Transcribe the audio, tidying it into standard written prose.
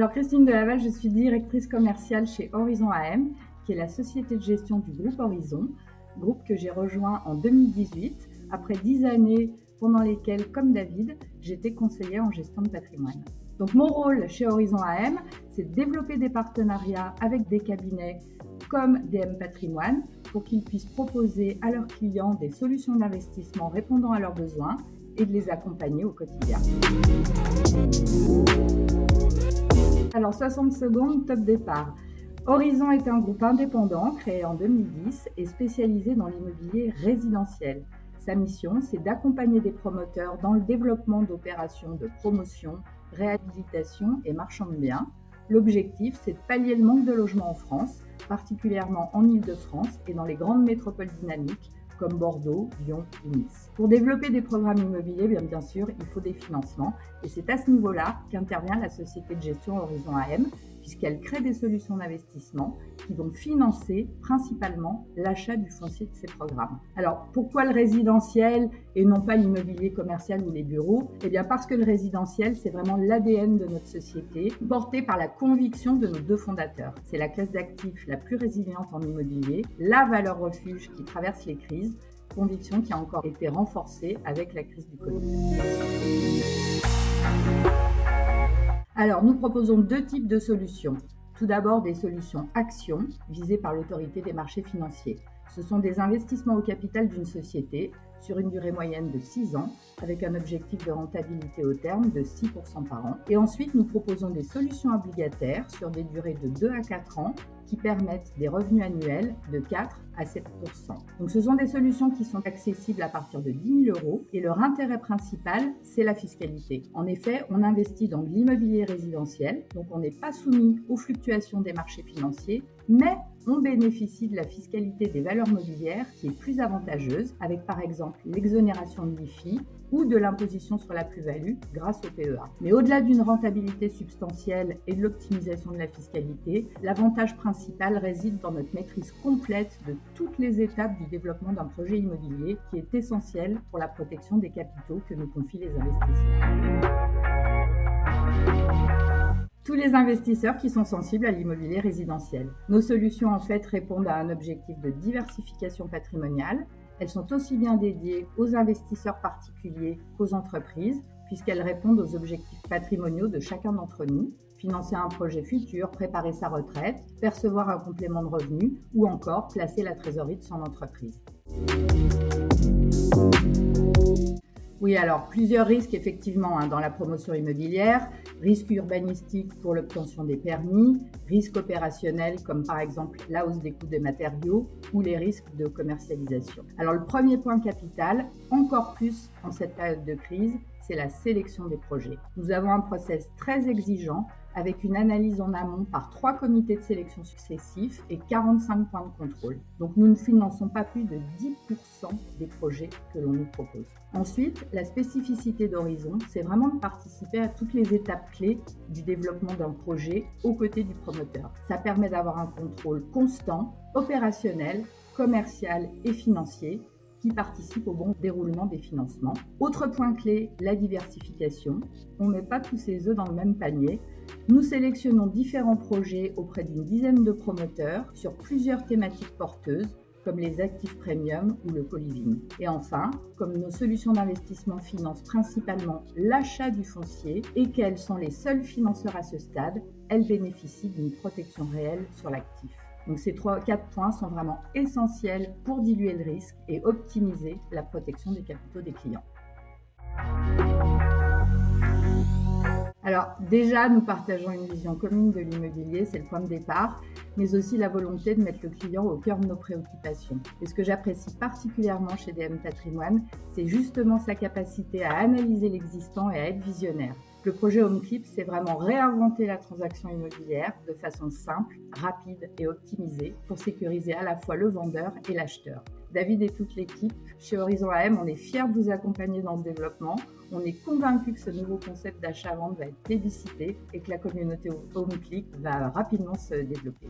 Alors Christine Delaval, je suis directrice commerciale chez Horizon AM, qui est la société de gestion du groupe Horizon, groupe que j'ai rejoint en 2018, après 10 années pendant lesquelles, comme David, j'étais conseillère en gestion de patrimoine. Donc mon rôle chez Horizon AM, c'est de développer des partenariats avec des cabinets comme DM Patrimoine pour qu'ils puissent proposer à leurs clients des solutions d'investissement répondant à leurs besoins et de les accompagner au quotidien. Alors 60 secondes, top départ. Horizon est un groupe indépendant créé en 2010 et spécialisé dans l'immobilier résidentiel. Sa mission, c'est d'accompagner des promoteurs dans le développement d'opérations de promotion, réhabilitation et marchand de biens. L'objectif, c'est de pallier le manque de logements en France, particulièrement en Île-de-France et dans les grandes métropoles dynamiques comme Bordeaux, Lyon ou Nice. Pour développer des programmes immobiliers, bien sûr, il faut des financements et c'est à ce niveau-là qu'intervient la société de gestion Horizon AM, puisqu'elle crée des solutions d'investissement qui vont financer principalement l'achat du foncier de ces programmes. Alors, pourquoi le résidentiel et non pas l'immobilier commercial ou les bureaux ? Eh bien, parce que le résidentiel, c'est vraiment l'ADN de notre société, porté par la conviction de nos deux fondateurs. C'est la classe d'actifs la plus résiliente en immobilier, la valeur refuge qui traverse les crises, conviction qui a encore été renforcée avec la crise du Covid. Alors, nous proposons deux types de solutions. Tout d'abord, des solutions actions visées par l'autorité des marchés financiers. Ce sont des investissements au capital d'une société sur une durée moyenne de 6 ans, avec un objectif de rentabilité au terme de 6% par an. Et ensuite, nous proposons des solutions obligataires sur des durées de 2 à 4 ans qui permettent des revenus annuels de 4 à 7%. Donc ce sont des solutions qui sont accessibles à partir de 10 000 € et leur intérêt principal, c'est la fiscalité. En effet, on investit dans de l'immobilier résidentiel, donc on n'est pas soumis aux fluctuations des marchés financiers, mais on bénéficie de la fiscalité des valeurs mobilières qui est plus avantageuse, avec par exemple l'exonération de l'IFI ou de l'imposition sur la plus-value grâce au PEA. Mais au-delà d'une rentabilité substantielle et de l'optimisation de la fiscalité, l'avantage principal réside dans notre maîtrise complète de toutes les étapes du développement d'un projet immobilier qui est essentiel pour la protection des capitaux que nous confient les investisseurs. Tous les investisseurs qui sont sensibles à l'immobilier résidentiel. Nos solutions en fait répondent à un objectif de diversification patrimoniale. Elles sont aussi bien dédiées aux investisseurs particuliers qu'aux entreprises, puisqu'elles répondent aux objectifs patrimoniaux de chacun d'entre nous, financer un projet futur, préparer sa retraite, percevoir un complément de revenus ou encore placer la trésorerie de son entreprise. Oui, alors plusieurs risques effectivement dans la promotion immobilière, risques urbanistiques pour l'obtention des permis, risques opérationnels comme par exemple la hausse des coûts des matériaux ou les risques de commercialisation. Alors le premier point capital, encore plus en cette période de crise, c'est la sélection des projets. Nous avons un process très exigeant avec une analyse en amont par 3 comités de sélection successifs et 45 points de contrôle. Donc nous ne finançons pas plus de 10% des projets que l'on nous propose. Ensuite, la spécificité d'Horizon, c'est vraiment de participer à toutes les étapes clés du développement d'un projet aux côtés du promoteur. Ça permet d'avoir un contrôle constant, opérationnel, commercial et financier qui participe au bon déroulement des financements. Autre point clé, la diversification. On ne met pas tous ses œufs dans le même panier. Nous sélectionnons différents projets auprès d'une dizaine de promoteurs sur plusieurs thématiques porteuses, comme les actifs premium ou le co-living. Et enfin, comme nos solutions d'investissement financent principalement l'achat du foncier et qu'elles sont les seuls financeurs à ce stade, elles bénéficient d'une protection réelle sur l'actif. Donc ces 4 points sont vraiment essentiels pour diluer le risque et optimiser la protection des capitaux des clients. Alors déjà, nous partageons une vision commune de l'immobilier, c'est le point de départ, mais aussi la volonté de mettre le client au cœur de nos préoccupations. Et ce que j'apprécie particulièrement chez DM Patrimoine, c'est justement sa capacité à analyser l'existant et à être visionnaire. Le projet HomeClip, c'est vraiment réinventer la transaction immobilière de façon simple, rapide et optimisée pour sécuriser à la fois le vendeur et l'acheteur. David et toute l'équipe, chez Horizon AM, on est fiers de vous accompagner dans ce développement. On est convaincus que ce nouveau concept d'achat-vente va être plébiscité et que la communauté HomeClip va rapidement se développer.